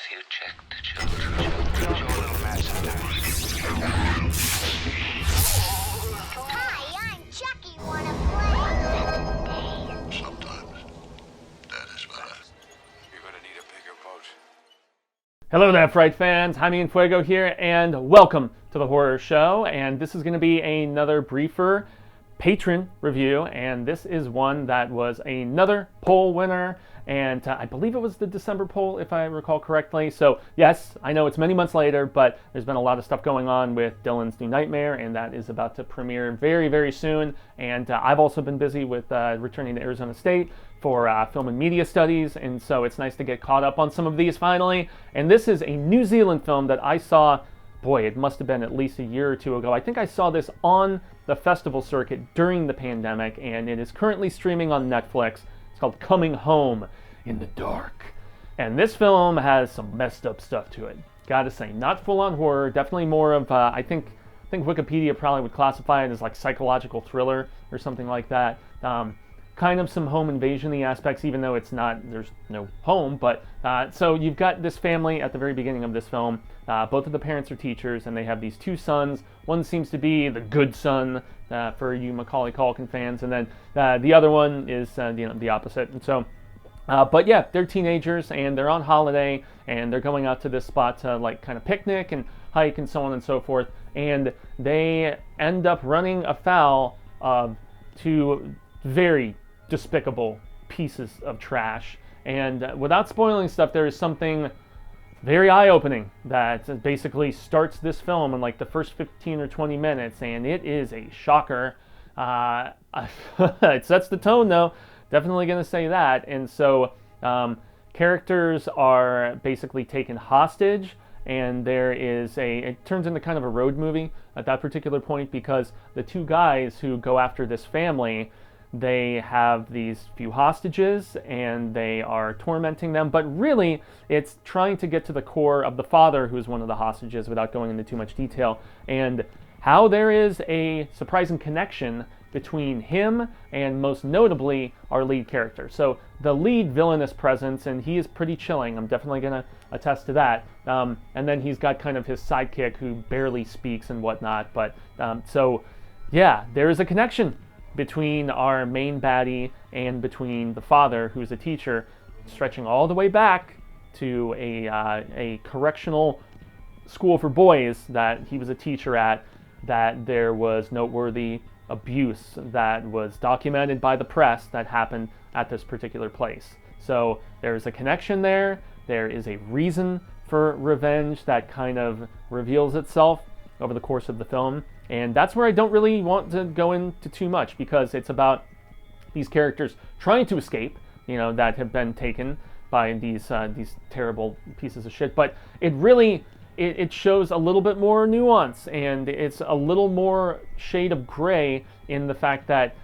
Have you checked the children? Show a little mad sometimes. Hi, I'm Chucky. Wanna play? Sometimes that is better. You're gonna need a bigger boat. Hello there, Fright fans. Jaime and Fuego here, and welcome to the horror show. And this is going to be another briefer patron review, and this is one that was another poll winner, and I believe it was the December poll, if I recall correctly. So yes, I know it's many months later, but there's been a lot of stuff going on with Dylan's New Nightmare, and that is about to premiere very, very soon. And I've also been busy with returning to Arizona State for film and media studies, and so it's nice to get caught up on some of these finally. And this is a New Zealand film that I saw, boy, it must have been at least a year or two ago. I think I saw this on the festival circuit during the pandemic, and it is currently streaming on Netflix. It's called Coming Home in the Dark. And this film has some messed up stuff to it. Gotta say, not full-on horror, definitely more of, I think Wikipedia probably would classify it as like psychological thriller or something like that. Kind of some home invasion-y aspects, even though it's not, there's no home, but so you've got this family at the very beginning of this film. Both of the parents are teachers, and they have these two sons. One seems to be the good son for you Macaulay Culkin fans, and then the other one is the opposite. And so, but yeah, they're teenagers, and they're on holiday, and they're going out to this spot to like kind of picnic and hike and so on and so forth, and they end up running afoul of two very despicable pieces of trash. And without spoiling stuff, there is something very eye-opening that basically starts this film in like the first 15 or 20 minutes, and it is a shocker. It sets the tone, though. Definitely going to say that. And so characters are basically taken hostage, and there is it turns into kind of a road movie at that particular point, because the two guys who go after this family, they have these few hostages and they are tormenting them, but really it's trying to get to the core of the father, who's one of the hostages, without going into too much detail, and how there is a surprising connection between him and, most notably, our lead character. So the lead villainous presence, and he is pretty chilling. I'm definitely going to attest to that. And then he's got kind of his sidekick who barely speaks and whatnot. But so yeah, there is a connection between our main baddie and between the father, who's a teacher, stretching all the way back to a correctional school for boys that he was a teacher at, that there was noteworthy abuse that was documented by the press that happened at this particular place. So there's a connection there. There is a reason for revenge that kind of reveals itself over the course of the film. And that's where I don't really want to go into too much, because it's about these characters trying to escape, that have been taken by these terrible pieces of shit. But it really, it shows a little bit more nuance, and it's a little more shade of gray in the fact that,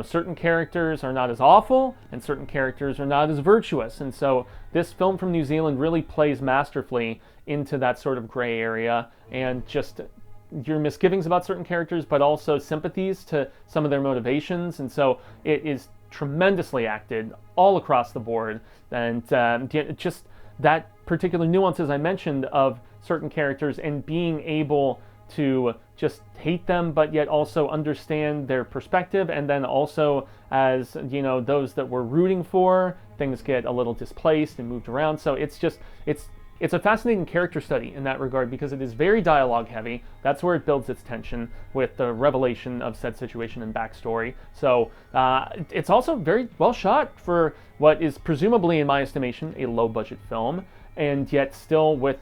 certain characters are not as awful and certain characters are not as virtuous. And so this film from New Zealand really plays masterfully into that sort of gray area, and just your misgivings about certain characters, but also sympathies to some of their motivations. And so it is tremendously acted all across the board, and just that particular nuances I mentioned of certain characters, and being able to just hate them but yet also understand their perspective, and then also, as those that we're rooting for, things get a little displaced and moved around. So it's a fascinating character study in that regard, because it is very dialogue heavy. That's where it builds its tension with the revelation of said situation and backstory. So it's also very well shot for what is presumably, in my estimation, a low budget film, and yet still with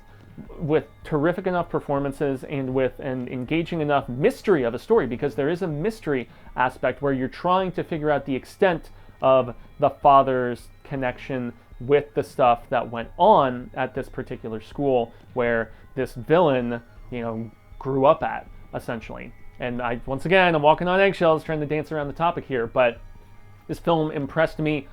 terrific enough performances and with an engaging enough mystery of a story, because there is a mystery aspect where you're trying to figure out the extent of the father's connection with the stuff that went on at this particular school where this villain, grew up at, essentially. And I'm walking on eggshells trying to dance around the topic here, but this film impressed me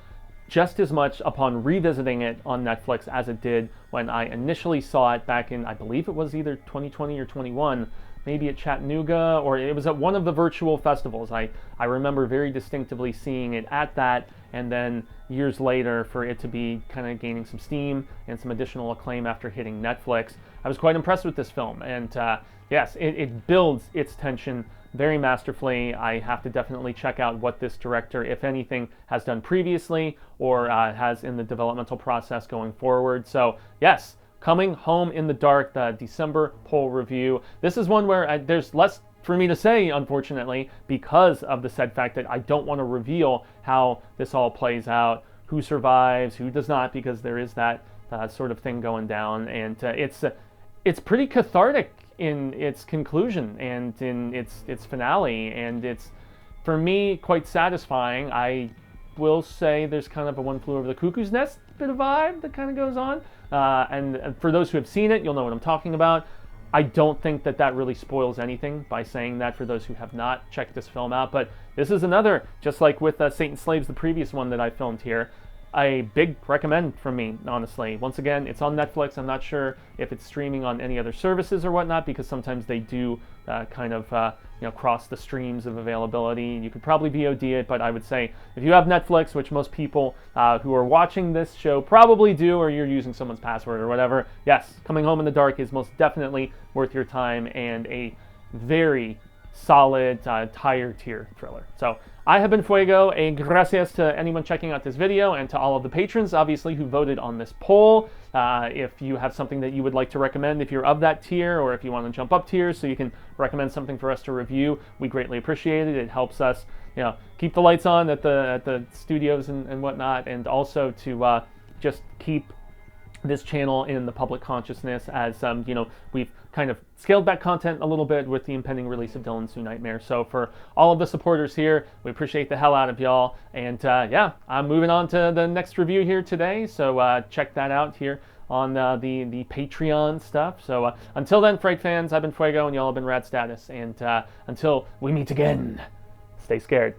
just as much upon revisiting it on Netflix as it did when I initially saw it back in, I believe it was either 2020 or 21, maybe at Chattanooga, or it was at one of the virtual festivals. I remember very distinctly seeing it at that, and then, years later for it to be kind of gaining some steam and some additional acclaim after hitting Netflix. I was quite impressed with this film, and yes, it builds its tension very masterfully. I have to definitely check out what this director, if anything, has done previously or has in the developmental process going forward. So yes, Coming Home in the Dark, the December poll review. This is one where there's less for me to say, unfortunately, because of the said fact that I don't want to reveal how this all plays out, who survives, who does not, because there is that sort of thing going down, and it's pretty cathartic in its conclusion and in its finale, and it's, for me, quite satisfying. I will say there's kind of a One Flew Over the Cuckoo's Nest bit of vibe that kind of goes on, and for those who have seen it, you'll know what I'm talking about. I don't think that really spoils anything by saying that for those who have not checked this film out, but this is another, just like with Satan's Slaves, the previous one that I filmed here, a big recommend from me, honestly. Once again, it's on Netflix. I'm not sure if it's streaming on any other services or whatnot, because sometimes they do kind of cross the streams of availability. You could probably VOD it, but I would say if you have Netflix, which most people who are watching this show probably do, or you're using someone's password or whatever, yes, Coming Home in the Dark is most definitely worth your time and a very solid tire tier thriller. So I have been Fuego, and gracias to anyone checking out this video and to all of the patrons, obviously, who voted on this poll. If you have something that you would like to recommend, if you're of that tier, or if you want to jump up tiers so you can recommend something for us to review, we greatly appreciate it. It helps us, keep the lights on at the studios and whatnot, and also to just keep this channel in the public consciousness, as we've kind of scaled back content a little bit with the impending release of Dylan's New Nightmare. So for all of the supporters here, we appreciate the hell out of y'all. And yeah, I'm moving on to the next review here today, so check that out here on the Patreon stuff. So until then, Fright fans, I've been Fuego, and y'all have been Rad Status. And until we meet again, stay scared.